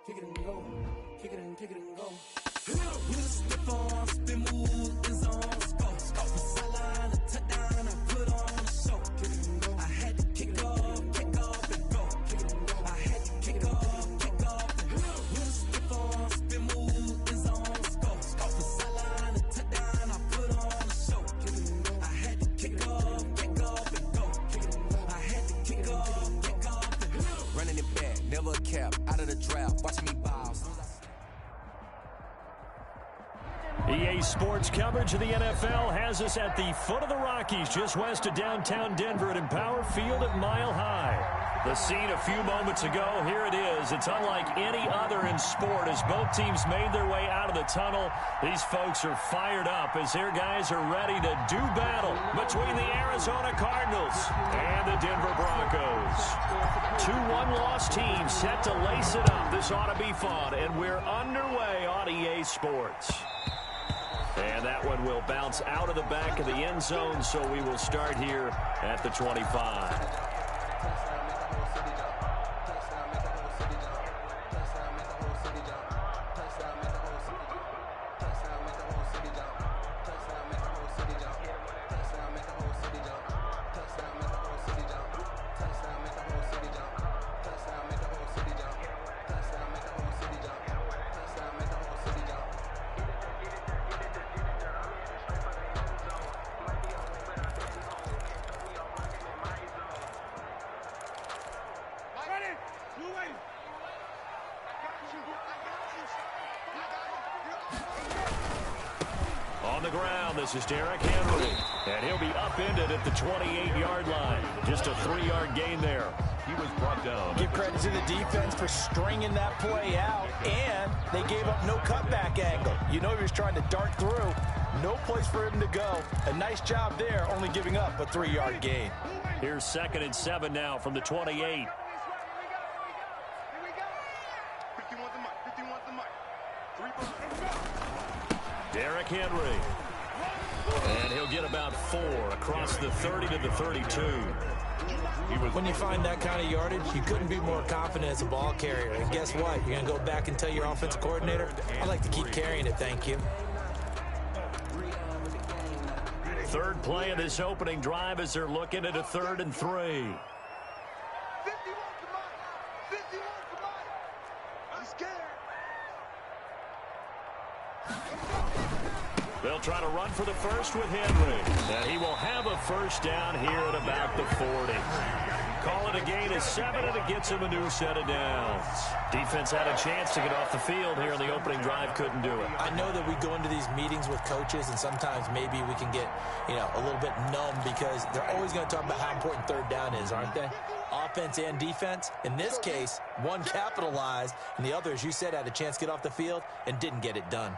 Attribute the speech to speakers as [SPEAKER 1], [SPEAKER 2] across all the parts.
[SPEAKER 1] kick it and go, kick it and go. With a stiff arm, spin move, is on scope. From sideline to touchdown, I put on a show. Kick it and go. I had to kick off and go. Kick it and go. I had to kick off and go. With a stiff arm, spin move, is on scope. From sideline to touchdown, I put on a show. Kick it and go. I had to kick off and go. Kick it and go. I had to kick off and go. Running it back, never a cap, out of the draft, watching me bow.
[SPEAKER 2] EA Sports coverage of the NFL has us at the foot of the Rockies, just west of downtown Denver at Empower Field at Mile High. The scene a few moments ago, here it is. It's unlike any other in sport as both teams made their way out of the tunnel. These folks are fired up as their guys are ready to do battle between the Arizona Cardinals and the Denver Broncos. Two one-loss teams set to lace it up. This ought to be fun, and we're underway on EA Sports. And that one will bounce out of the back of the end zone, so we will start here at the 25. On the ground, this is Derrick Henry, and he'll be upended at the 28-yard line. Just a 3-yard gain there.
[SPEAKER 3] He was brought down.
[SPEAKER 4] Give credit to the defense for stringing that play out, and they gave up no cutback angle. You know he was trying to dart through. No place for him to go. A nice job there, only giving up a 3-yard gain.
[SPEAKER 2] Here's 2nd and 7 now from the 28. Derrick Henry. And he'll get about 4 across the 30 to the 32.
[SPEAKER 4] When you find that kind of yardage, you couldn't be more confident as a ball carrier. And guess what? You're going to go back and tell your offensive coordinator, I'd like to keep carrying it, thank you.
[SPEAKER 2] Third play of this opening drive as they're looking at a 3rd and 3. They'll try to run for the first with Henry. And he will have a first down here at about the 40. Call it a gain of 7, and it gets him a new set of downs. Defense had a chance to get off the field here in the opening drive, couldn't do it.
[SPEAKER 4] I know that we go into these meetings with coaches, and sometimes maybe we can get, a little bit numb because they're always going to talk about how important 3rd down is, aren't they? Offense and defense. In this case, one capitalized, and the other, as you said, had a chance to get off the field and didn't get it done.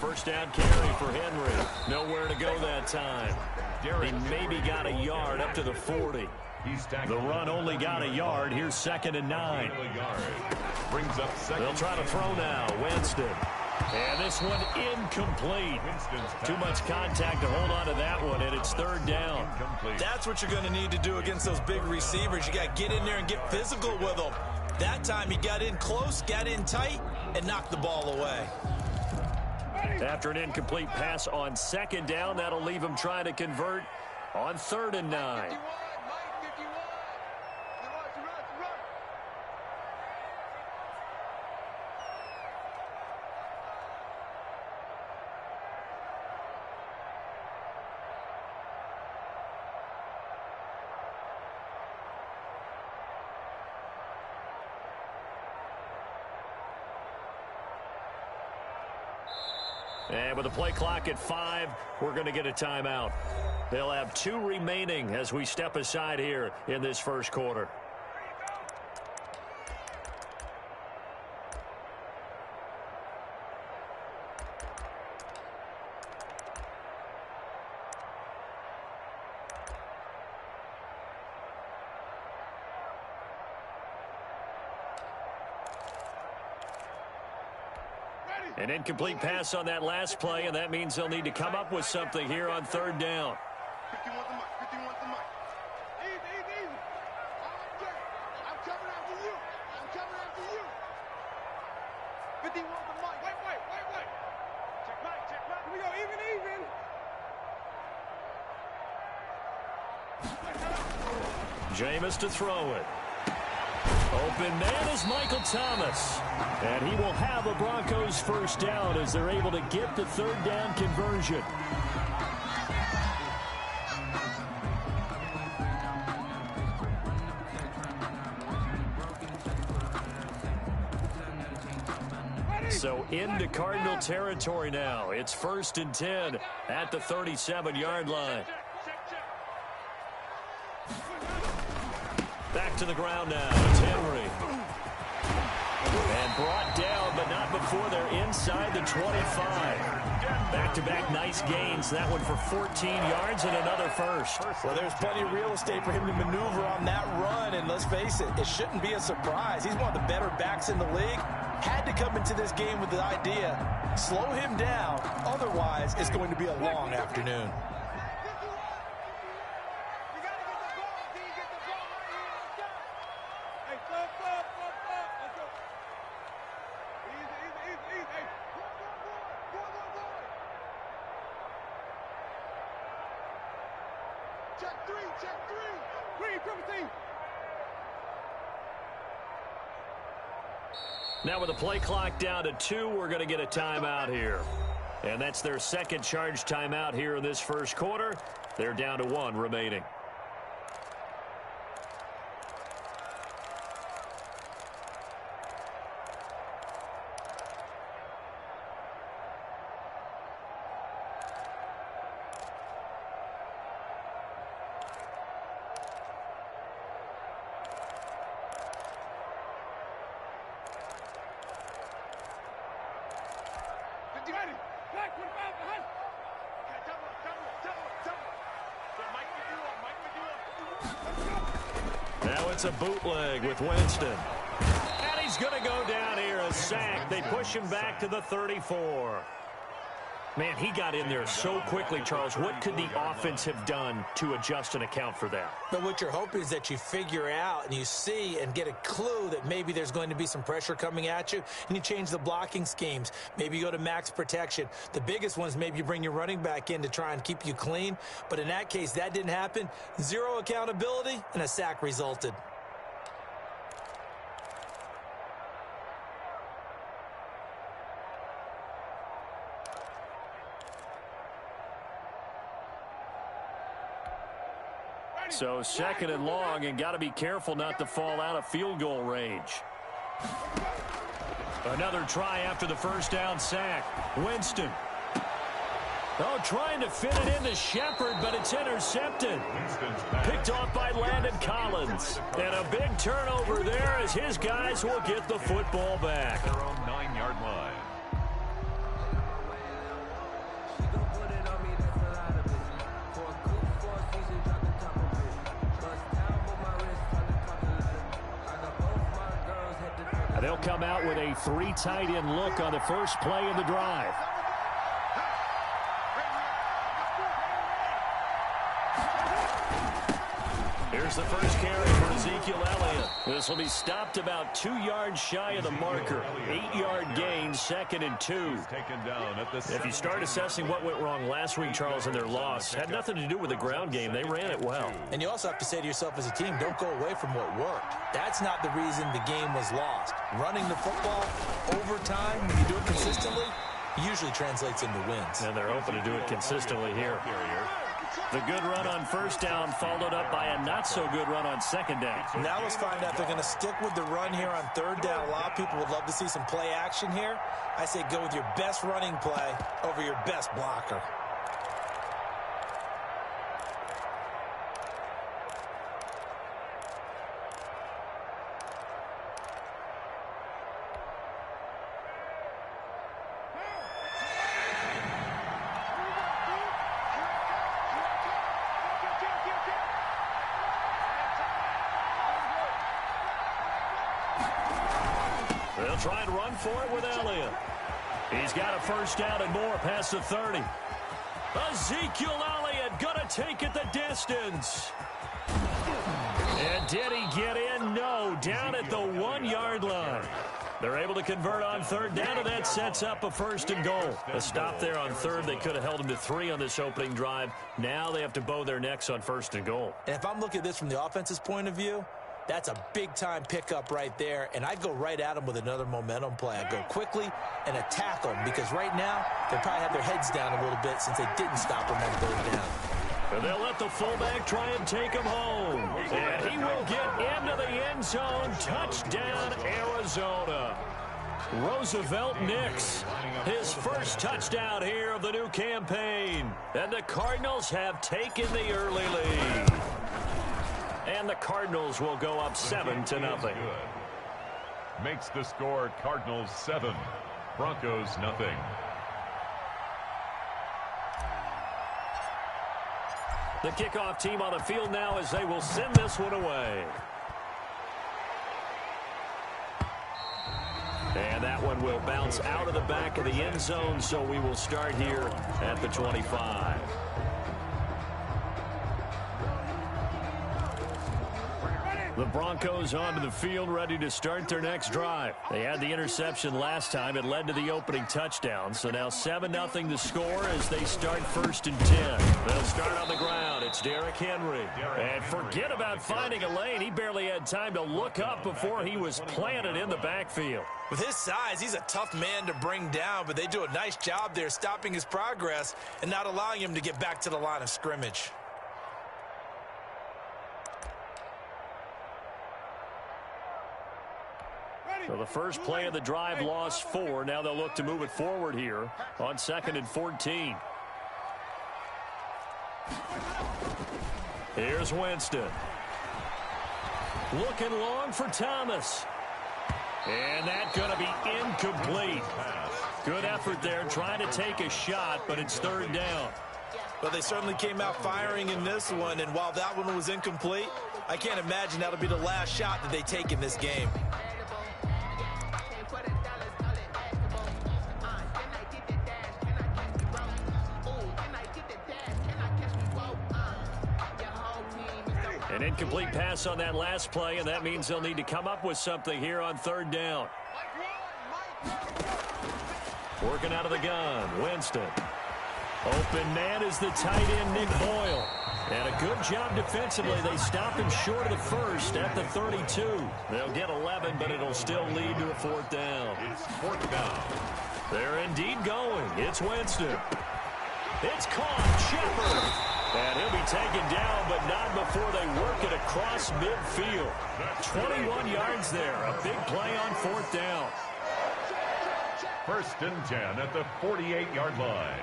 [SPEAKER 2] First down carry for Henry. Nowhere to go that time. He maybe got a yard up to the 40. The run only got a yard. Here's 2nd and 9. They'll try to throw now. Winston. And this one incomplete. Too much contact to hold on to that one, and it's 3rd down.
[SPEAKER 4] That's what you're going to need to do against those big receivers. You got to get in there and get physical with them. That time he got in close, got in tight, and knocked the ball away.
[SPEAKER 2] After an incomplete pass on 2nd down, that'll leave him trying to convert on 3rd and 9. And with the play clock at 5, we're going to get a timeout. They'll have 2 remaining as we step aside here in this first quarter. An incomplete pass on that last play, and that means they'll need to come up with something here on third down.
[SPEAKER 3] 51 the mic. 51 the mic. Easy. I'm coming after you. I'm coming after you. 51 the mic. Wait. Check mic. Here we go. Even.
[SPEAKER 2] Jameis to throw it. Open man is Michael Thomas. And he will have a Broncos first down as they're able to get the third down conversion. So into Cardinal territory now. It's 1st and 10 at the 37-yard line. Back to the ground now. It's Henry. And brought down, but not before they're inside the 25. Back-to-back nice gains. That one for 14 yards and another first.
[SPEAKER 4] Well, there's plenty of real estate for him to maneuver on that run. And let's face it, it shouldn't be a surprise. He's one of the better backs in the league. Had to come into this game with the idea, slow him down. Otherwise, it's going to be a long afternoon.
[SPEAKER 3] Check three. Green.
[SPEAKER 2] Now with the play clock down to 2, we're going to get a timeout here. And that's their second charge timeout here in this first quarter. They're down to 1 remaining. Now it's a bootleg with Winston. And he's going to go down here, a sack. They push him back to the 34. Man, he got in there so quickly, Charles. What could the offense have done to adjust and account for that?
[SPEAKER 4] But what you're hoping is that you figure out and you see and get a clue that maybe there's going to be some pressure coming at you, and you change the blocking schemes. Maybe you go to max protection. The biggest one is maybe you bring your running back in to try and keep you clean. But in that case, that didn't happen. 0 accountability, and a sack resulted.
[SPEAKER 2] So 2nd and long, and got to be careful not to fall out of field goal range. Another try after the first down sack. Winston. Oh, trying to fit it into Shepard, but it's intercepted. Picked off by Landon Collins. And a big turnover there as his guys will get the football back.
[SPEAKER 5] Their own 9-yard line.
[SPEAKER 2] They'll come out with a 3 tight end look on the first play of the drive. Here's the first carry for Ezekiel Elliott. This will be stopped about 2 yards shy of the marker. 8-yard gain, 2nd and 2. If you start assessing what went wrong last week, Charles, in their loss, had nothing to do with the ground game. They ran it well.
[SPEAKER 4] And you also have to say to yourself as a team, don't go away from what worked. That's not the reason the game was lost. Running the football over time, when you do it consistently, usually translates into wins.
[SPEAKER 2] And they're open to do it consistently here. The good run on first down followed up by a not-so-good run on second down.
[SPEAKER 4] Now let's find out if they're going to stick with the run here on third down. A lot of people would love to see some play action here. I say go with your best running play over your best blocker.
[SPEAKER 2] They'll try and run for it with Elliott. He's got a first down and more past the 30. Ezekiel Elliott gonna take it the distance. And did he get in? No, down at the 1-yard line. They're able to convert on third down, and that sets up a first and goal. A stop there on third. They could have held him to 3 on this opening drive. Now they have to bow their necks on first and goal.
[SPEAKER 4] And if I'm looking at this from the offense's point of view, that's a big-time pickup right there, and I'd go right at them with another momentum play. I'd go quickly and attack them because right now they probably have their heads down a little bit since they didn't stop them on third down.
[SPEAKER 2] And they'll let the fullback try and take him home. And he will get into the end zone. Touchdown, Arizona. Roosevelt Nix, his first touchdown here of the new campaign. And the Cardinals have taken the early lead. And the Cardinals will go up 7-0.
[SPEAKER 5] Makes the score Cardinals 7, Broncos nothing.
[SPEAKER 2] The kickoff team on the field now as they will send this one away. And that one will bounce out of the back of the end zone, so we will start here at the 25. The Broncos onto the field, ready to start their next drive. They had the interception last time. It led to the opening touchdown. So now 7-0 the score as they start first and 10. They'll start on the ground. It's Derrick Henry. And forget about finding a lane. He barely had time to look up before he was planted in the backfield.
[SPEAKER 4] With his size, he's a tough man to bring down, but they do a nice job there stopping his progress and not allowing him to get back to the line of scrimmage.
[SPEAKER 2] So the first play of the drive lost 4. Now they'll look to move it forward here on 2nd and 14. Here's Winston. Looking long for Thomas. And that's going to be incomplete. Good effort there trying to take a shot, but it's third down.
[SPEAKER 4] Well, they certainly came out firing in this one, and while that one was incomplete, I can't imagine that'll be the last shot that they take in this game.
[SPEAKER 2] An incomplete pass on that last play, and that means they'll need to come up with something here on third down. Working out of the gun, Winston. Open man is the tight end, Nick Boyle. And a good job defensively. They stop him short of the first at the 32. They'll get 11, but it'll still lead to a fourth down.
[SPEAKER 5] It's fourth down.
[SPEAKER 2] They're indeed going. It's Winston. It's caught. Shepard. And he'll be taken down, but not before they work it across midfield. 21 yards there. A big play on fourth down.
[SPEAKER 5] First and 10 at the 48-yard line.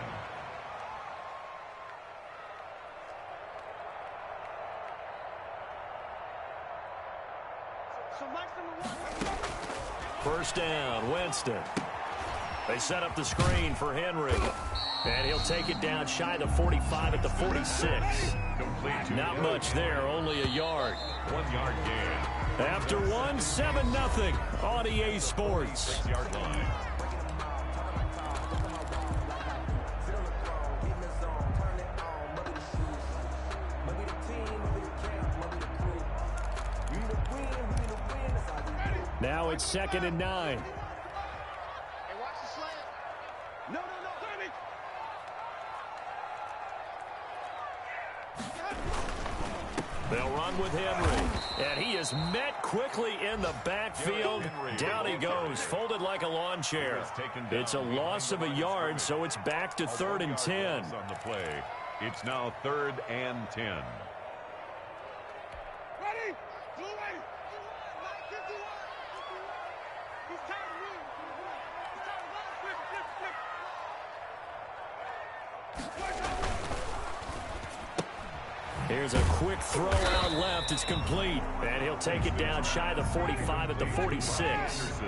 [SPEAKER 2] First down, Winston. They set up the screen for Henry. And he'll take it down shy of the 45 at the 46. Not much there, only a yard.
[SPEAKER 5] 1 yard gain.
[SPEAKER 2] After one, 7-0 on EA Sports.
[SPEAKER 5] 6-yard line.
[SPEAKER 2] Now it's 2nd and 9.
[SPEAKER 3] Hey, watch the slant. No.
[SPEAKER 2] They'll run with Henry. And he is met quickly in the backfield. Down he goes, folded like a lawn chair. It's a loss of a yard, so it's back to 3rd and 10.
[SPEAKER 5] On the play. It's now 3rd and 10.
[SPEAKER 3] Ready? Blue way. Mike, 51. He's tired of moving. He's tired of running. Flip.
[SPEAKER 2] Here's a quick throw out left. It's complete. And he'll take it down shy of the 45 at the 46.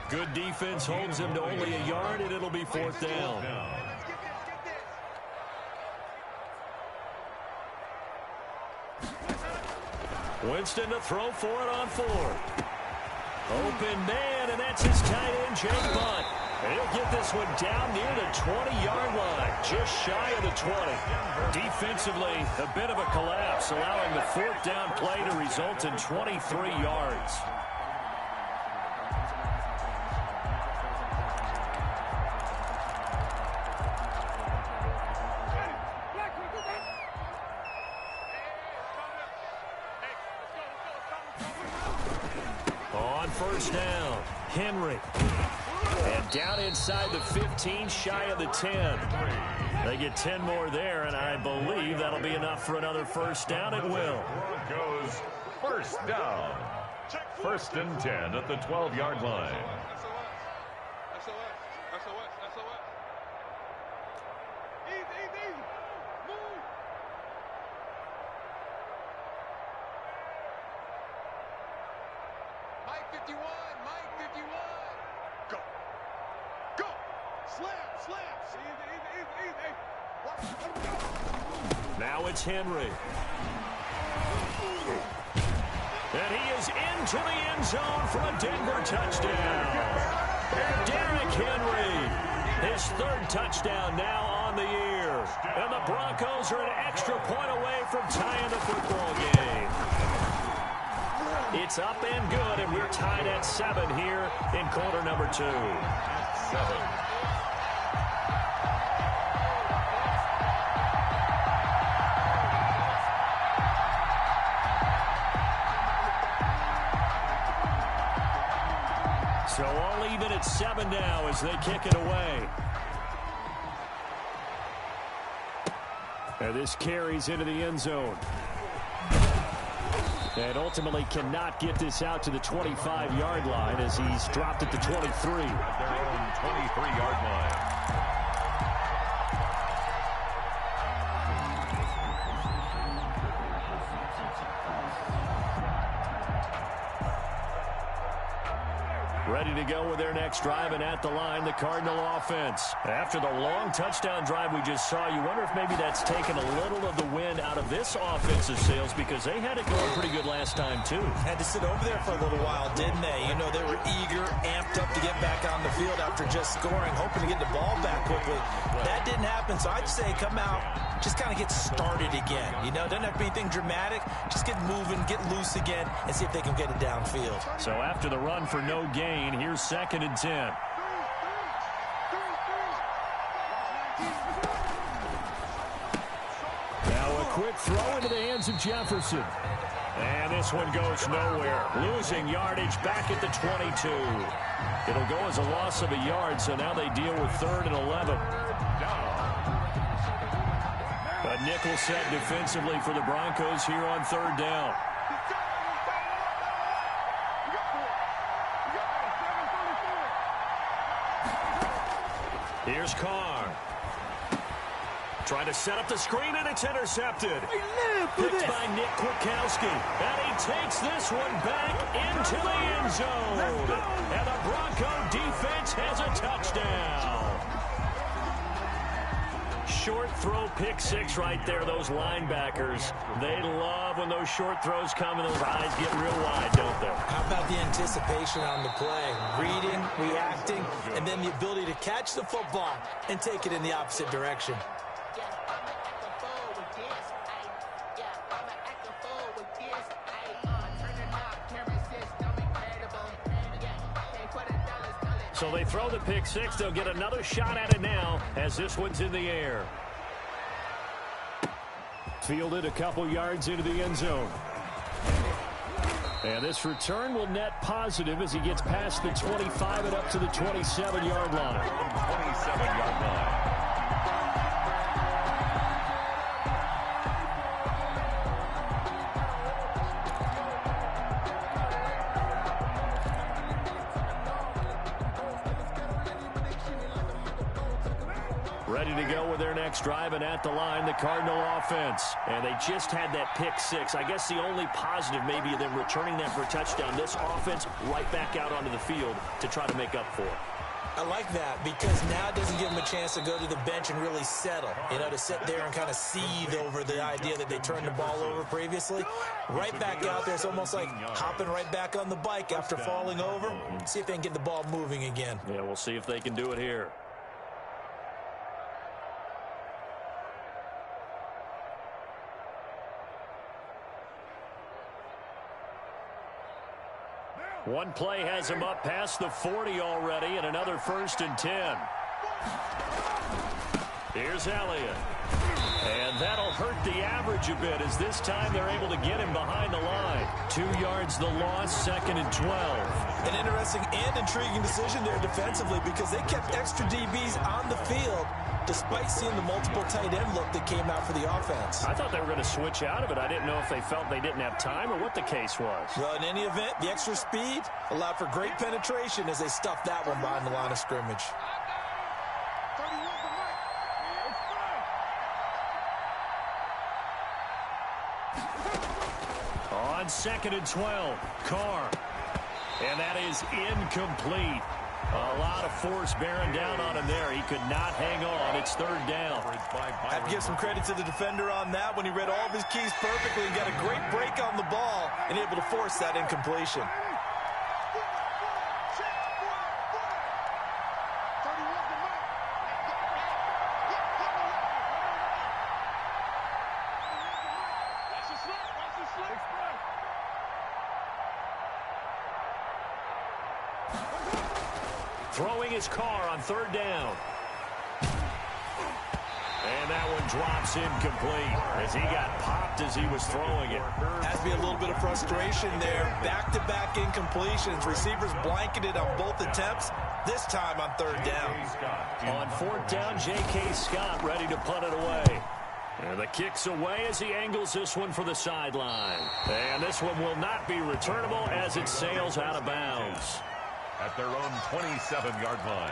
[SPEAKER 2] Good defense holds him to only a yard, and it'll be fourth down. Winston to throw for it on 4. Open man, and that's his tight end, Jake Butt. And he'll get this one down near the 20-yard line, just shy of the 20. Defensively, a bit of a collapse, allowing the fourth down play to result in 23 yards. On first down, Henry. And down inside the 15, shy of the 10. They get 10 more there, and I believe that'll be enough for another first down. It will.
[SPEAKER 5] Broncos first down. First and 10 at the 12-yard line.
[SPEAKER 3] Mike 51, Mike 51. Go. Go. Slam. Easy.
[SPEAKER 2] Now it's Henry. And he is into the end zone for a Denver touchdown. Derrick Henry, his third touchdown now on the year. And the Broncos are an extra point away from tying the football game. It's up and good, and we're tied at 7 here in quarter number 2.
[SPEAKER 5] 7.
[SPEAKER 2] So all even at 7 now as they kick it away. And this carries into the end zone. And ultimately cannot get this out to the 25-yard line as he's dropped at the 23.
[SPEAKER 5] At their own 23-yard line.
[SPEAKER 2] Ready to go with their next drive, and at the line, the Cardinal offense. After the long touchdown drive we just saw, you wonder if maybe that's taken a little of the wind out of this offensive sails, because they had it going pretty good last time, too.
[SPEAKER 4] Had to sit over there for a little while, didn't they? You know, they were eager, amped up to get back on the field after just scoring, hoping to get the ball back quickly. That didn't happen, so I'd say come out, just kind of get started again. You know, doesn't have to be anything dramatic. Just get moving, get loose again, and see if they can get it downfield.
[SPEAKER 2] So after the run for no gain, here's 2nd and 10. Now a quick throw into the hands of Jefferson. And this one goes nowhere. Losing yardage back at the 22. It'll go as a loss of a yard, so now they deal with 3rd and 11. A nickel set defensively for the Broncos here on 3rd down. Here's Carr. Trying to set up the screen, and it's intercepted. Picked by Nick Kwiatkowski. And he takes this one back into the end zone. And the Bronco defense has a touchdown. Short throw, pick 6 right there. Those linebackers, they love when those short throws come and those eyes get real wide, don't they?
[SPEAKER 4] How about the anticipation on the play? Reading, reacting, and then the ability to catch the football and take it in the opposite direction.
[SPEAKER 2] So they throw the pick 6. They'll get another shot at it now as this one's in the air. Fielded a couple yards into the end zone. And this return will net positive as he gets past the 25 and up to the 27-yard line.
[SPEAKER 5] 27-yard line.
[SPEAKER 2] Ready to go with their next drive, and at the line, the Cardinal offense. And they just had that pick 6. I guess the only positive maybe of them returning that for a touchdown. This offense right back out onto the field to try to make up for it.
[SPEAKER 4] I like that because now it doesn't give them a chance to go to the bench and really settle, to sit there and kind of seethe over the idea that they turned the ball over previously. Right back out there. It's almost like hopping right back on the bike after falling over. See if they can get the ball moving again.
[SPEAKER 2] Yeah, we'll see if they can do it here. One play has him up past the 40 already, and another 1st and 10. Here's Elliott. And that'll hurt the average a bit, as this time they're able to get him behind the line. 2 yards the loss, 2nd and 12.
[SPEAKER 4] An interesting and intriguing decision there defensively, because they kept extra DBs on the field despite seeing the multiple tight end look that came out for the offense.
[SPEAKER 2] I thought they were going to switch out of it. I didn't know if they felt they didn't have time or what the case was.
[SPEAKER 4] Well, in any event, the extra speed allowed for great penetration as they stuffed that one behind the line of scrimmage.
[SPEAKER 2] On 2nd and 12, Carr. And that is incomplete. A lot of force bearing down on him there. He could not hang on. It's 3rd down.
[SPEAKER 4] I have to give some credit to the defender on that when he read all of his keys perfectly and got a great break on the ball and able to force that incompletion.
[SPEAKER 2] Throwing his Carr on 3rd down. And that one drops incomplete as he got popped as he was throwing it.
[SPEAKER 4] Has to be a little bit of frustration there. Back-to-back incompletions. Receivers blanketed on both attempts, this time on 3rd down.
[SPEAKER 2] On 4th down, J.K. Scott ready to punt it away. And the kick's away as he angles this one for the sideline. And this one will not be returnable as it sails out of bounds.
[SPEAKER 5] At their own 27-yard line.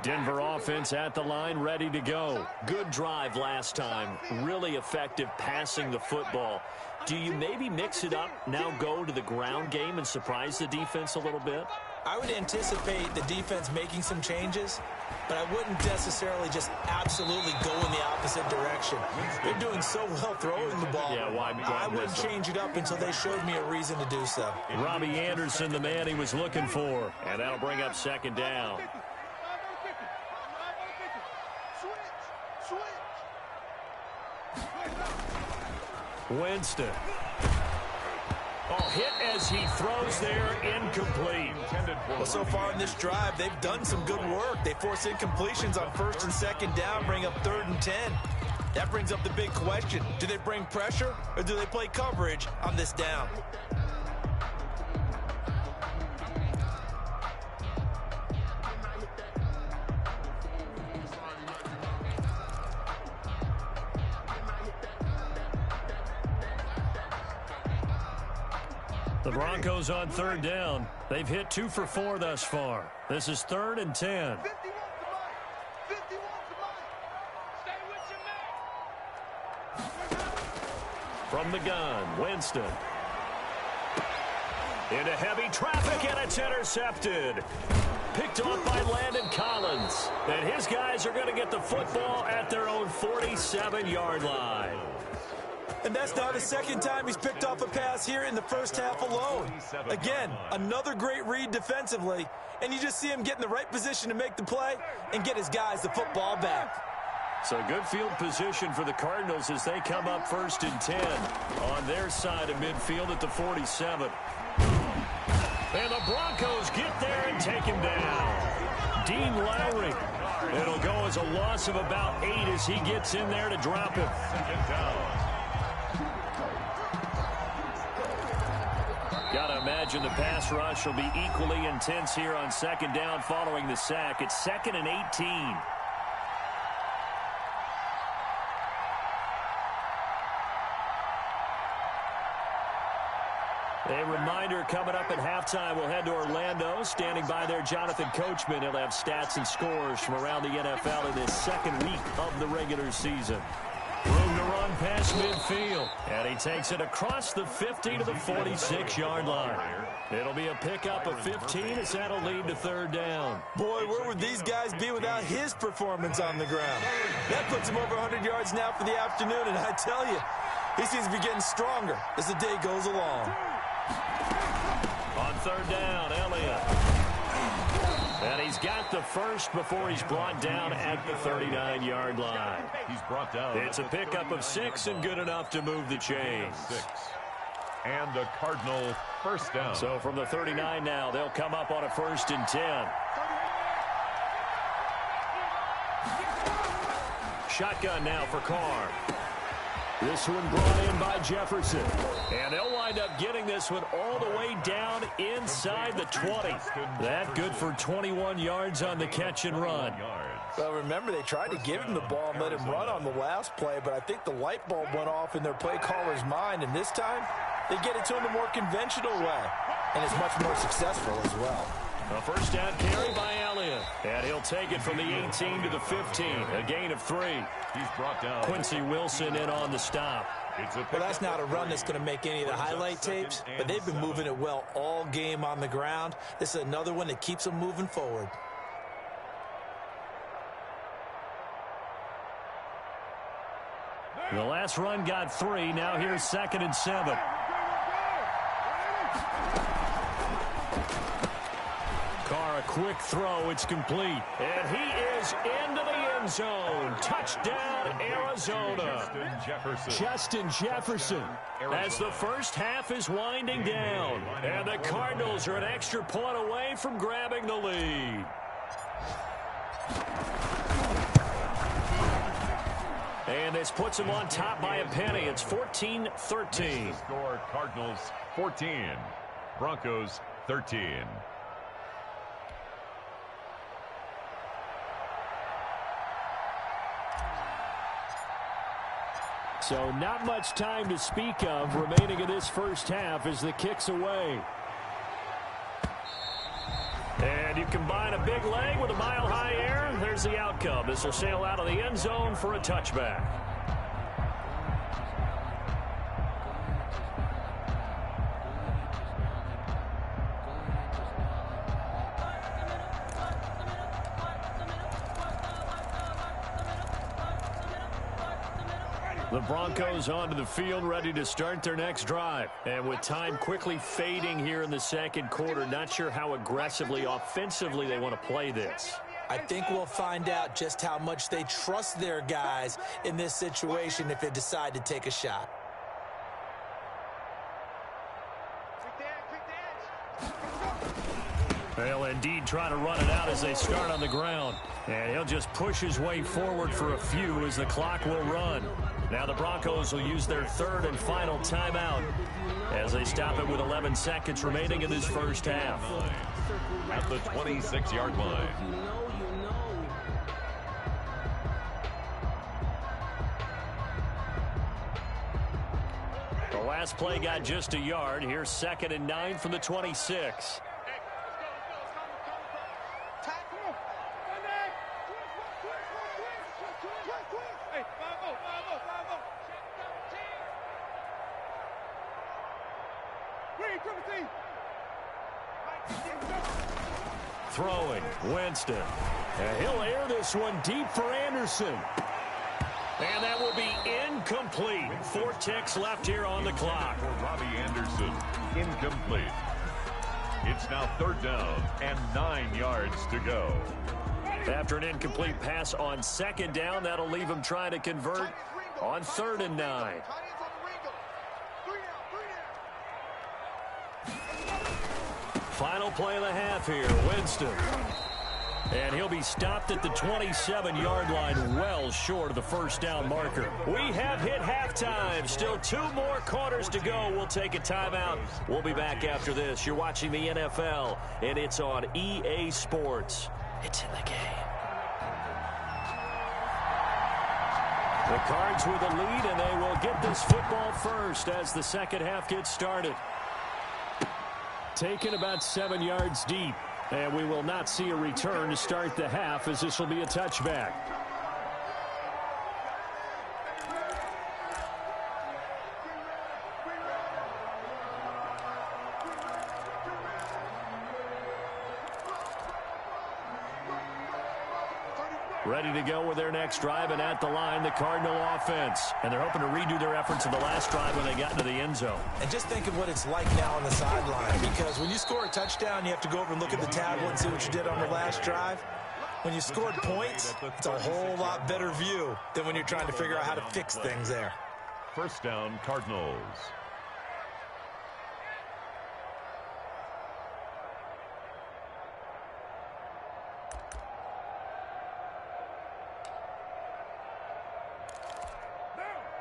[SPEAKER 2] Denver offense at the line, ready to go. Good drive last time. Really effective passing the football. Do you maybe mix it up, now go to the ground game and surprise the defense a little bit?
[SPEAKER 4] I would anticipate the defense making some changes, but I wouldn't necessarily just absolutely go in the opposite direction. They're doing so well throwing the ball.
[SPEAKER 2] Yeah, why
[SPEAKER 4] I wouldn't change it up until they showed me a reason to do so.
[SPEAKER 2] Robbie Anderson, the man he was looking for. And that'll bring up 2nd down. Winston. Oh, hit as he throws there, incomplete.
[SPEAKER 4] Well, so far in this drive, they've done some good work. They force incompletions on 1st and 2nd down, bring up 3rd and 10. That brings up the big question. Do they bring pressure or do they play coverage on this down?
[SPEAKER 2] The Broncos on 3rd down. They've hit 2 for 4 thus far. This is 3rd and 10. From the gun, Winston. Into heavy traffic, and it's intercepted. Picked off by Landon Collins. And his guys are going to get the football at their own 47-yard line.
[SPEAKER 4] And that's now the 2nd time he's picked off a pass here in the first half alone. Again, another great read defensively, and you just see him get in the right position to make the play and get his guys the football back.
[SPEAKER 2] So good field position for the Cardinals as they come up 1st and 10 on their side of midfield at the 47. And the Broncos get there and take him down. Dean Lowry. It'll go as a loss of about 8 as he gets in there to drop him. Got to imagine the pass rush will be equally intense here on 2nd down following the sack. It's 2nd and 18. coming up at halftime. We'll head to Orlando. Standing by there, Jonathan Coachman. He'll have stats and scores from around the NFL in this second week of the regular season. Room to run past midfield. And he takes it across the 50 to the 46-yard line. It'll be a pickup of 15 as that'll lead to third down.
[SPEAKER 4] Boy, where would these guys be without his performance on the ground? That puts him over 100 yards now for the afternoon, and I tell you, he seems to be getting stronger as the day goes along.
[SPEAKER 2] On third down, Elliott. And he's got the first before he's brought down at the 39-yard line.
[SPEAKER 5] He's brought down.
[SPEAKER 2] It's a pickup of 6 and good enough to move the chains.
[SPEAKER 5] 6. And a Cardinal first down.
[SPEAKER 2] So from the 39 now, they'll come up on a 1st and 10. Shotgun now for Carr. This one brought in by Jefferson. And they'll wind up getting this one all the way down inside the 20. That good for 21 yards on the catch and run.
[SPEAKER 4] Well, remember, they tried to give him the ball and let him run on the last play, but I think the light bulb went off in their play caller's mind, and this time they get it to him a more conventional way, and it's much more successful as well.
[SPEAKER 2] A first down carry by Elliott. And he'll take it from the 18 to the 15. A gain of 3.
[SPEAKER 5] He's brought down.
[SPEAKER 2] Quincy Wilson in on the stop.
[SPEAKER 4] Well, that's not a run that's going to make any of the highlight tapes, but they've been moving it well all game on the ground. This is another one that keeps them moving forward.
[SPEAKER 2] The last run got 3. Now here's 2nd and 7. Carr, a quick throw. It's complete. And he is into the end zone. Touchdown, Arizona. Justin Jefferson. As the first half is winding down. And the Cardinals are an extra point away from grabbing the lead. And this puts them on top by a penny. It's 14-13.
[SPEAKER 5] Score Cardinals 14. Broncos 13.
[SPEAKER 2] So not much time to speak of remaining in this first half as the kick's away. And you combine a big leg with a mile-high air, there's the outcome. This will sail out of the end zone for a touchback. The Broncos onto the field, ready to start their next drive. And with time quickly fading here in the second quarter, not sure how aggressively, offensively they want to play this.
[SPEAKER 4] I think we'll find out just how much they trust their guys in this situation if they decide to take a shot.
[SPEAKER 2] They'll indeed try to run it out as they start on the ground. And he'll just push his way forward for a few as the clock will run. Now the Broncos will use their 3rd and final timeout as they stop it with 11 seconds remaining in this first half.
[SPEAKER 5] At the 26-yard line.
[SPEAKER 2] The last play got just a yard. Here's 2nd and 9 from the 26. Throwing, Winston. And he'll air this one deep for Anderson. And that will be incomplete. 4 ticks left here on the clock.
[SPEAKER 5] For Robbie Anderson, incomplete. It's now 3rd down and 9 yards to go.
[SPEAKER 2] After an incomplete pass on 2nd down, that'll leave him trying to convert on 3rd and 9. Final play of the half here, Winston. And he'll be stopped at the 27-yard line, well short of the first down marker. We have hit halftime. Still 2 more quarters to go. We'll take a timeout. We'll be back after this. You're watching the NFL, and it's on EA Sports. It's in the game. The Cards with a lead, and they will get this football first as the second half gets started. taken about 7 yards deep. And we will not see a return to start the half, as this will be a touchback. Ready to go with their next drive, and at the line, the Cardinal offense. And they're hoping to redo their efforts in the last drive when they got into the end zone.
[SPEAKER 4] And just think of what it's like now on the sideline, because when you score a touchdown, you have to go over and look at the tablet and see what you did on the last drive. When you scored points, it's a whole lot better view than when you're trying to figure out how to fix things there.
[SPEAKER 5] First down, Cardinals.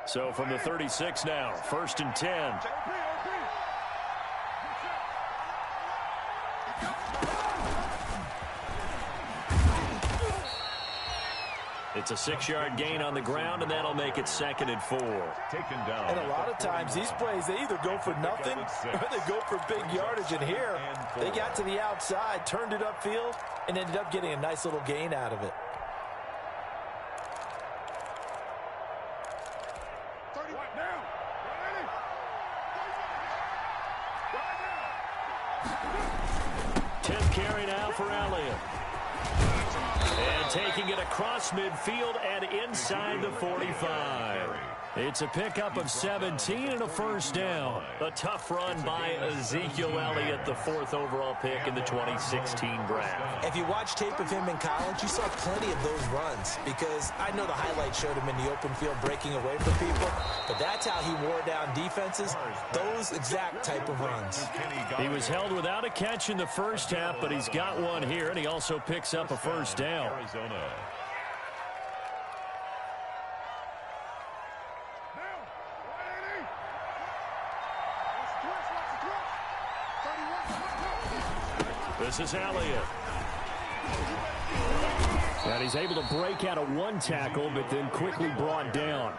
[SPEAKER 2] So from the 36 now, 1st and 10. It's a 6-yard gain on the ground, and that'll make it 2nd and 4.
[SPEAKER 5] Taken down.
[SPEAKER 4] And a lot of times these plays, they either go for nothing or they go for big yardage. And here, they got to the outside, turned it upfield, and ended up getting a nice little gain out of it.
[SPEAKER 2] Taking it across midfield and inside the 45. It's a pickup of 17 and a first down. A tough run by Ezekiel Elliott, the 4th overall pick in the 2016 draft.
[SPEAKER 4] If you watch tape of him in college, you saw plenty of those runs, because I know the highlight showed him in the open field breaking away from people, but that's how he wore down defenses, those exact type of runs.
[SPEAKER 2] He was held without a catch in the first half, but he's got one here, and he also picks up a first down.
[SPEAKER 5] Arizona.
[SPEAKER 2] This is Elliott. And he's able to break out of one tackle, but then quickly brought down.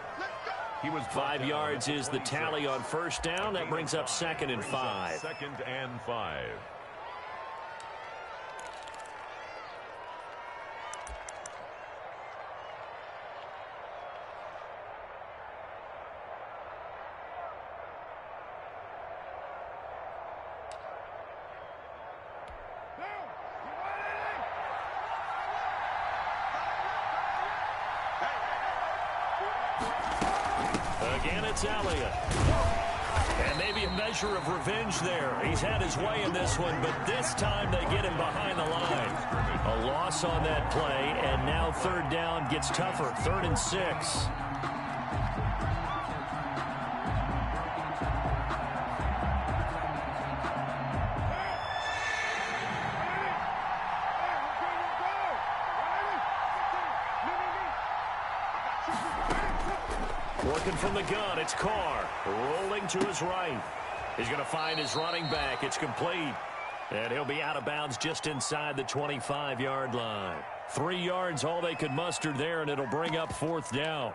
[SPEAKER 2] 5 yards is the tally on first down. That brings up 2nd and 5.
[SPEAKER 5] 2nd and 5.
[SPEAKER 2] Again, it's Elliott. And maybe a measure of revenge there. He's had his way in this one, but this time they get him behind the line. A loss on that play, and now 3rd down gets tougher. 3rd and 6. Working from the gun, it's Carr. Rolling to his right. He's going to find his running back. It's complete. And he'll be out of bounds just inside the 25-yard line. 3 yards, all they could muster there, and it'll bring up 4th down.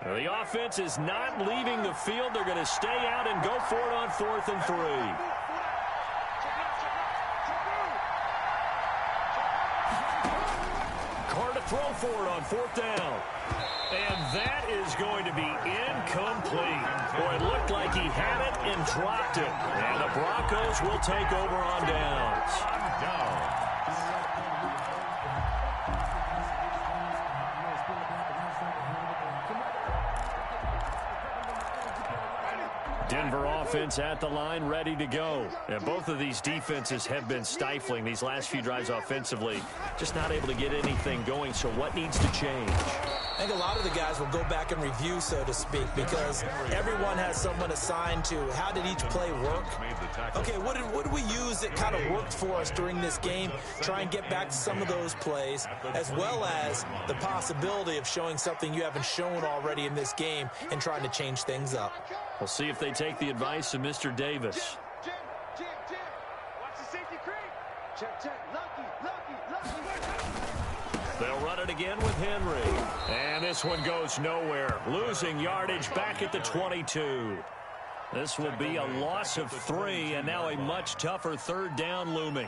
[SPEAKER 2] Now, the offense is not leaving the field. They're going to stay out and go for it on 4th and 3. Throw for it on 4th down. And that is going to be incomplete. Boy, it looked like he had it and dropped it. And the Broncos will take over on downs. Denver offense at the line, ready to go. And both of these defenses have been stifling these last few drives offensively. Just not able to get anything going, so what needs to change?
[SPEAKER 4] I think a lot of the guys will go back and review, so to speak, because everyone has someone assigned to how did each play work. Okay, what did we use that kind of worked for us during this game? Try and get back to some of those plays, as well as the possibility of showing something you haven't shown already in this game and trying to change things up.
[SPEAKER 2] We'll see if they take the advice of Mr. Davis.
[SPEAKER 3] Jim, watch the safety creep. Check, lucky.
[SPEAKER 2] They'll run it again with Henry. And this one goes nowhere. Losing yardage back at the 22. This will be a loss of 3, and now a much tougher third down looming.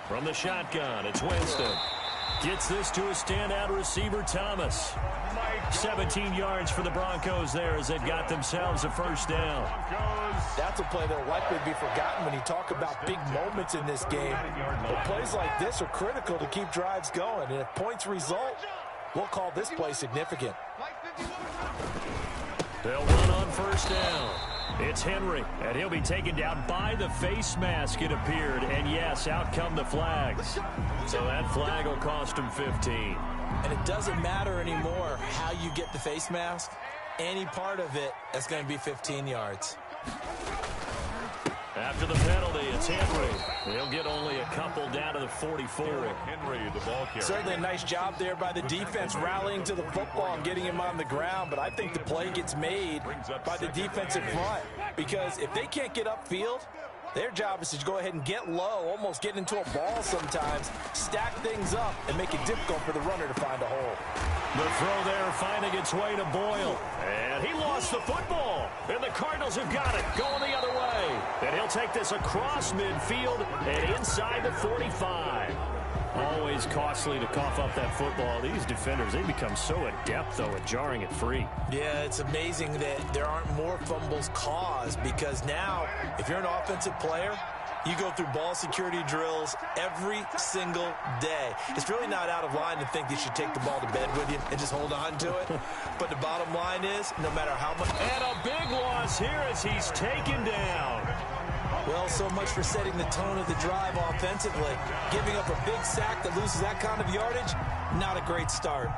[SPEAKER 2] From the shotgun, it's Winston. Gets this to a standout receiver, Thomas. 17 yards for the Broncos there as they've got themselves a first down.
[SPEAKER 4] That's a play that will likely be forgotten when you talk about big moments in this game. But plays like this are critical to keep drives going. And if points result, we'll call this play significant.
[SPEAKER 2] They'll run on first down. It's Henry, and he'll be taken down by the face mask, it appeared. And, yes, out come the flags. So that flag will cost him 15.
[SPEAKER 4] And it doesn't matter anymore how you get the face mask. Any part of it is going to be 15 yards.
[SPEAKER 2] After the penalty, it's Henry. He'll get only a couple down to the 44.
[SPEAKER 5] Henry, the ball carrier.
[SPEAKER 4] Certainly a nice job there by the defense rallying to the football and getting him on the ground. But I think the play gets made by the defensive front. Because if they can't get upfield, their job is to go ahead and get low, almost get into a ball sometimes, stack things up, and make it difficult for the runner to find a hole.
[SPEAKER 2] The throw there finding its way to Boyle. And he lost the football. And the Cardinals have got it going the other way. And he'll take this across midfield and inside the 45. Always costly to cough up that football. These defenders, they become so adept, though, at jarring it free.
[SPEAKER 4] Yeah, it's amazing that there aren't more fumbles caused because now, if you're an offensive player, you go through ball security drills every single day. It's really not out of line to think that you should take the ball to bed with you and just hold on to it. But the bottom line is, no matter how much...
[SPEAKER 2] And a big loss here as he's taken down.
[SPEAKER 4] Well, so much for setting the tone of the drive offensively. Giving up a big sack that loses that kind of yardage, not a great start.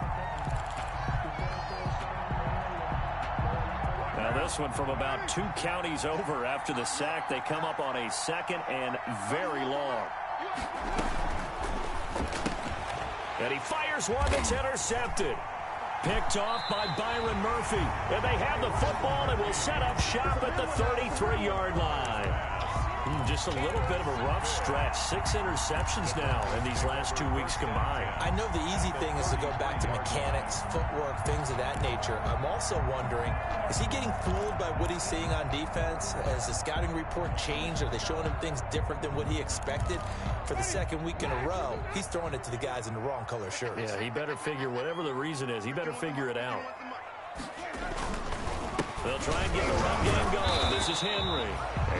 [SPEAKER 2] Now this one from about 2 counties over after the sack. They come up on a second and very long. And he fires one that's intercepted. Picked off by Byron Murphy. And they have the football and will set up shop at the 33-yard line. Just a little bit of a rough stretch. 6 interceptions now in these last 2 weeks combined.
[SPEAKER 4] I know the easy thing is to go back to mechanics, footwork, things of that nature. I'm also wondering, is he getting fooled by what he's seeing on defense? Has the scouting report changed? Are they showing him things different than what he expected? For the second week in a row, he's throwing it to the guys in the wrong color shirts.
[SPEAKER 2] Yeah, he better figure, whatever the reason is, he better figure it out. They'll try and get the run game going. This is Henry.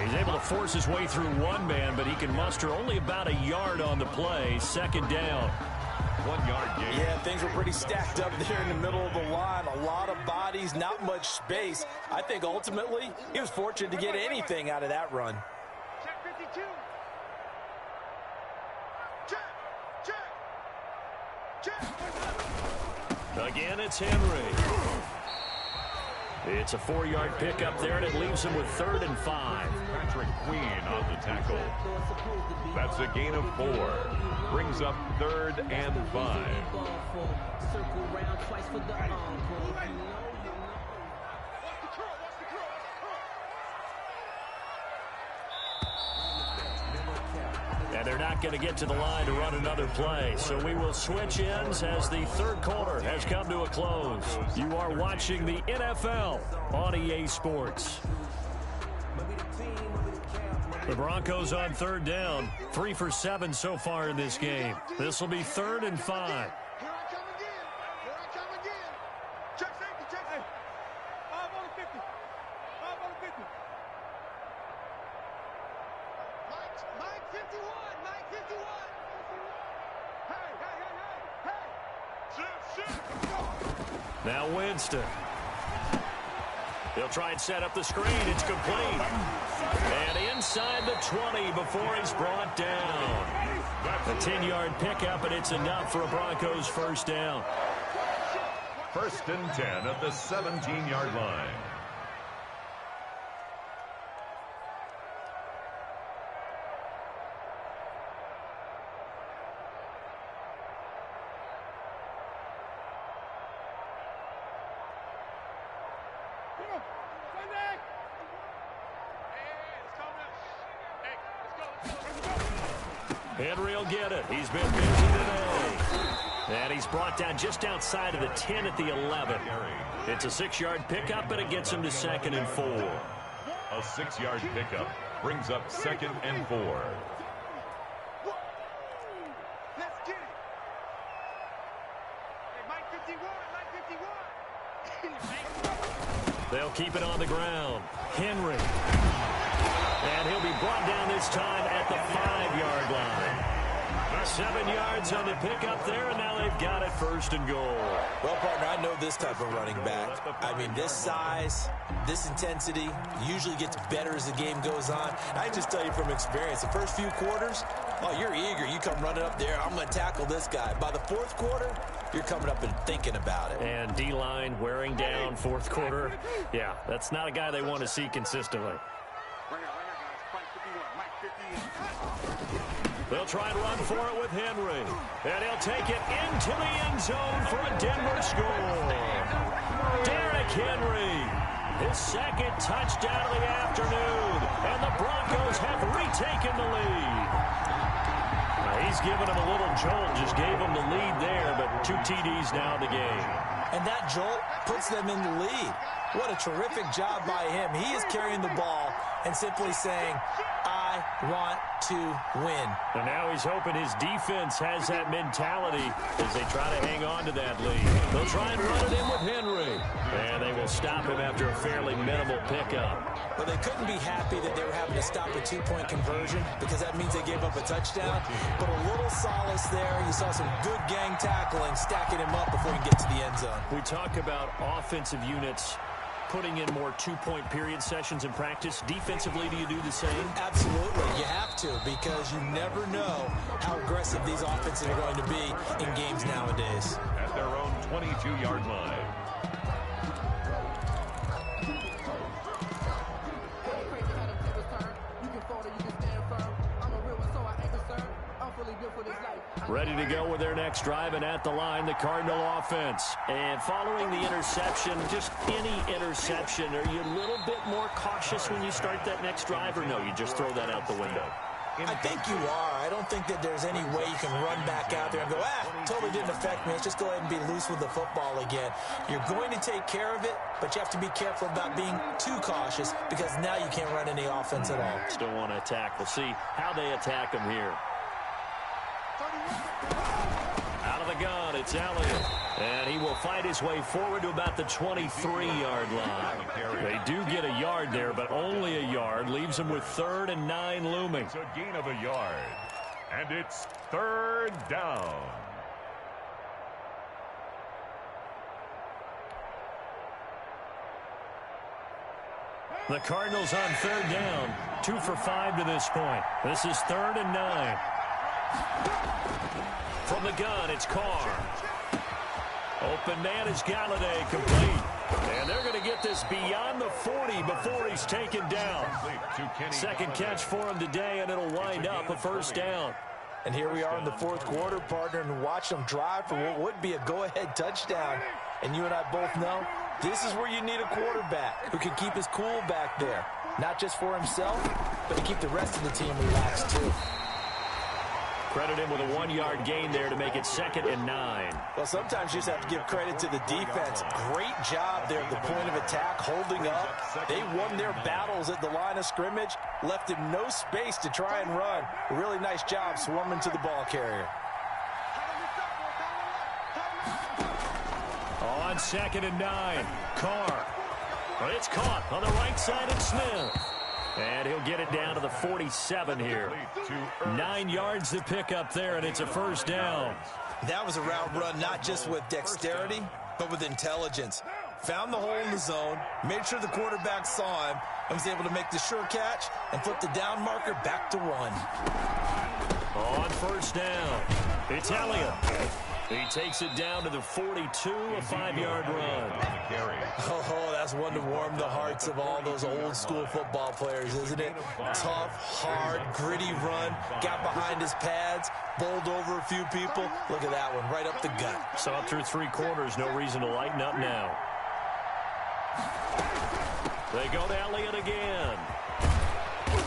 [SPEAKER 2] He's able to force his way through one man, but he can muster only about a yard on the play. Second down.
[SPEAKER 5] 1 yard gain.
[SPEAKER 4] Yeah, things were pretty stacked up there in the middle of the line. A lot of bodies, not much space. I think ultimately he was fortunate to get anything out of that run.
[SPEAKER 3] Check 52. Check.
[SPEAKER 2] Again, it's Henry. It's a 4-yard pickup there, and it leaves him with 3rd and 5.
[SPEAKER 5] Patrick Queen on the tackle. That's a gain of 4. Brings up 3rd and 5. And they're not going to get to the line to run another play. So we will switch ends as the third quarter has come to a close. You are watching the NFL on EA Sports. The Broncos on 3rd down. 3 for 7 so far in this game. This will be 3rd and 5.
[SPEAKER 3] Here I come again. Here I come again. Check safety, check safety. 5 on the 50. 5 on the 50. Mike 51. Mike 51. Hey.
[SPEAKER 2] Now Winston. He'll try and set up the screen. It's complete. And inside the 20 before he's brought down. A 10-yard pickup, and it's enough for a Broncos first down.
[SPEAKER 5] 1st and 10 at the 17-yard line.
[SPEAKER 2] Henry will get it. He's been busy today. And he's brought down just outside of the 10 at the 11. It's a 6-yard pickup, and it gets him to 2nd and 4.
[SPEAKER 6] A 6-yard pickup brings up 2nd and 4.
[SPEAKER 3] Let's get it. Hey, Mike 51,
[SPEAKER 2] They'll keep it on the ground. Henry. And he'll be brought down this time at the 5-yard line. 7 yards on the pickup there, and now they've got it 1st and goal.
[SPEAKER 4] Well, partner, I know this type of running back. I mean, this size, this intensity usually gets better as the game goes on. I can just tell you from experience, the first few quarters, oh, you're eager. You come running up there, I'm going to tackle this guy. By the 4th quarter, you're coming up and thinking about it.
[SPEAKER 2] And D-line wearing down 4th quarter. Yeah, that's not a guy they want to see consistently. They'll try and run for it with Henry. And he'll take it into the end zone for a Denver score. Derrick Henry, his 2nd touchdown of the afternoon. And the Broncos have retaken the lead. Now, he's given him a little jolt, just gave him the lead there, but 2 TDs now in the game.
[SPEAKER 4] And that jolt puts them in the lead. What a terrific job by him. He is carrying the ball and simply saying, I want to win.
[SPEAKER 2] And now he's hoping his defense has that mentality as they try to hang on to that lead. They'll try and run it in with Henry. And they will stop him after a fairly minimal pickup.
[SPEAKER 4] Well, they couldn't be happy that they were having to stop a 2-point conversion because that means they gave up a touchdown. But a little solace there. You saw some good gang tackling, stacking him up before he can get to the end zone.
[SPEAKER 2] We talk about offensive units putting in more 2-point period sessions in practice. Defensively, do you do the same?
[SPEAKER 4] Absolutely. You have to, because you never know how aggressive these offenses are going to be in games nowadays.
[SPEAKER 6] At their own 22-yard line.
[SPEAKER 2] Ready to go with their next drive, and at the line, the Cardinal offense. And following the interception, just any interception, are you a little bit more cautious when you start that next drive, or no, you just throw that out the window?
[SPEAKER 4] I think you are. I don't think that there's any way you can run back out there and go, totally didn't affect me. Let's just go ahead and be loose with the football again. You're going to take care of it, but you have to be careful about being too cautious because now you can't run any offense at all.
[SPEAKER 2] Still want to attack. We'll see how they attack them here. Out of the gun, it's Elliott. And he will fight his way forward to about the 23-yard line. They do get a yard there, but only a yard. Leaves them with 3rd and 9 looming.
[SPEAKER 6] It's a gain of a yard. And it's 3rd down.
[SPEAKER 2] The Cardinals on 3rd down. 2 for 5 to this point. This is 3rd and 9. From the gun, it's Carr. Open man is Galladay, complete. And they're going to get this beyond the 40 before he's taken down. 2nd catch for him today, and it'll wind up a 1st down.
[SPEAKER 4] And here we are in the 4th quarter, partner, and watch them drive for what would be a go-ahead touchdown. And you and I both know this is where you need a quarterback who can keep his cool back there. Not just for himself, but to keep the rest of the team relaxed, too.
[SPEAKER 2] Credit him with a 1-yard gain there to make it 2nd and 9.
[SPEAKER 4] Well, sometimes you just have to give credit to the defense. Great job there at the point of attack, holding up. They won their battles at the line of scrimmage, left him no space to try and run. A really nice job swarming to the ball carrier.
[SPEAKER 2] On 2nd and 9, Carr. It's caught on the right side of Smith. And he'll get it down to the 47 here. 9 yards to pick up there, and it's a 1st down.
[SPEAKER 4] That was a route run not just with dexterity, but with intelligence. Found the hole in the zone, made sure the quarterback saw him, and was able to make the sure catch and flip the down marker back to 1.
[SPEAKER 2] On 1st down, it's Elliott. He takes it down to the 42, a 5-yard run.
[SPEAKER 4] Oh, that's one to warm the hearts of all those old-school football players, isn't it? Tough, hard, gritty run. Got behind his pads, bowled over a few people. Look at that one, right up the gut.
[SPEAKER 2] Saw it through 3 quarters. No reason to lighten up now. They go to Elliott again.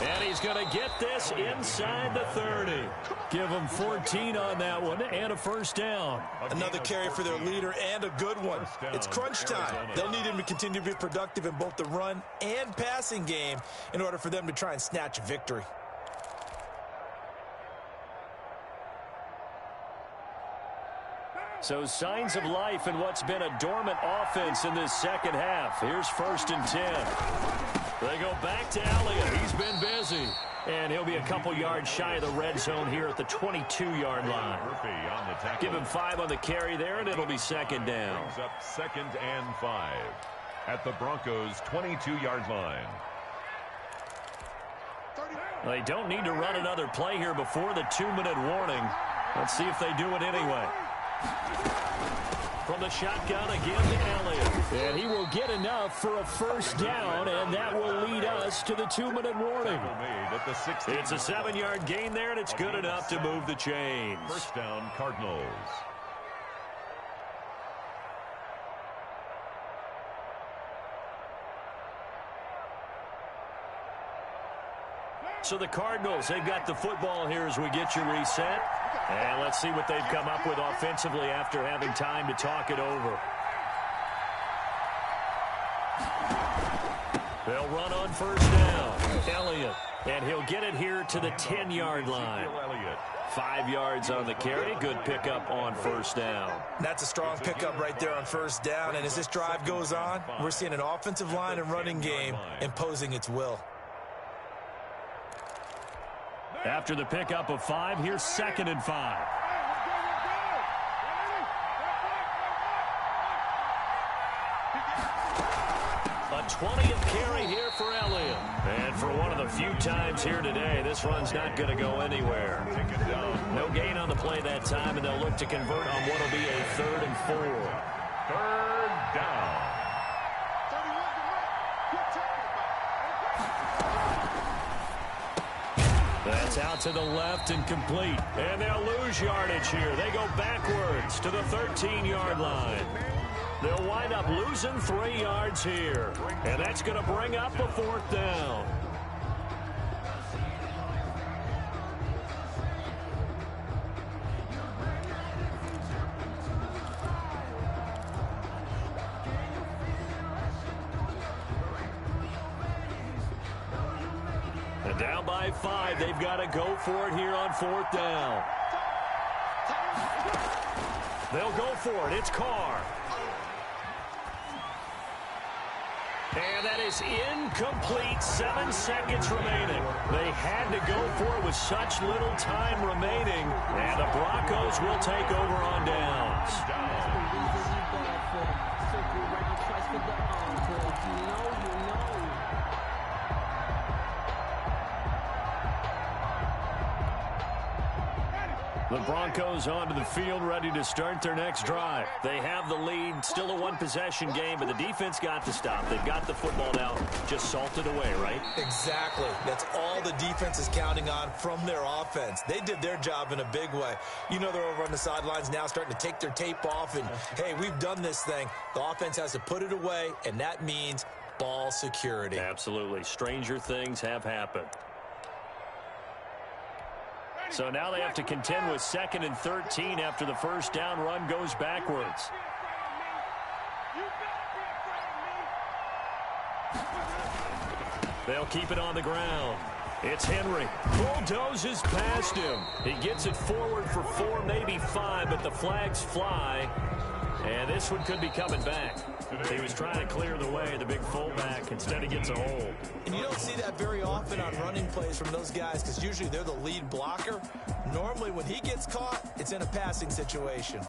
[SPEAKER 2] And he's going to get this inside the 30. Give him 14 on that one and a first down.
[SPEAKER 4] Another carry for their leader and a good one. It's crunch time. They'll need him to continue to be productive in both the run and passing game in order for them to try and snatch a victory.
[SPEAKER 2] So signs of life in what's been a dormant offense in this second half. Here's 1st and 10. They go back to Elliott. He's been busy. And he'll be a couple yards shy of the red zone here at the 22-yard line. Give him 5 on the carry there, and it'll be 2nd down.
[SPEAKER 6] Brings up 2nd and 5 at the Broncos' 22-yard line.
[SPEAKER 2] They don't need to run another play here before the 2-minute warning. Let's see if they do it anyway. From the shotgun again to Elliott. And he will get enough for a first down, and that will lead us to the 2-minute warning. It's a 7-yard gain there, and it's good enough to move the chains.
[SPEAKER 6] First down, Cardinals.
[SPEAKER 2] So the Cardinals, they've got the football here as we get you reset. And let's see what they've come up with offensively after having time to talk it over. They'll run on first down. Elliott, and he'll get it here to the 10-yard line. 5 yards on the carry. Good pickup on first down.
[SPEAKER 4] That's a strong pickup right there on first down. And as this drive goes on, we're seeing an offensive line and running game imposing its will.
[SPEAKER 2] After the pickup of 5, here's 2nd and 5. A 20th carry here for Elliott. And for one of the few times here today, this run's not going to go anywhere. No gain on the play that time, and they'll look to convert on what will be a 3rd and 4.
[SPEAKER 6] 3rd down.
[SPEAKER 2] That's out to the left and complete. And they'll lose yardage here. They go backwards to the 13-yard line. They'll wind up losing 3 yards here. And that's going to bring up a 4th down. And down by 5, they've got to go for it here on 4th down. They'll go for it. It's Carr. And that is incomplete. 7 seconds remaining. They had to go for it with such little time remaining. And the Broncos will take over on downs. The Broncos onto the field, ready to start their next drive. They have the lead, still a one-possession game, but the defense got to stop. They've got the football now, just salted away, right?
[SPEAKER 4] Exactly. That's all the defense is counting on from their offense. They did their job in a big way. You know they're over on the sidelines now starting to take their tape off, and, hey, we've done this thing. The offense has to put it away, and that means ball security.
[SPEAKER 2] Absolutely. Stranger things have happened. So now they have to contend with 2nd and 13 after the first down run goes backwards. They'll keep it on the ground. It's Henry. Bulldozes past him. He gets it forward for 4, maybe 5, but the flags fly. And this one could be coming back. He was trying to clear the way, the big fullback. Instead, he gets a hold.
[SPEAKER 4] And you don't see that very often on running plays from those guys because usually they're the lead blocker. Normally, when he gets caught, it's in a passing situation.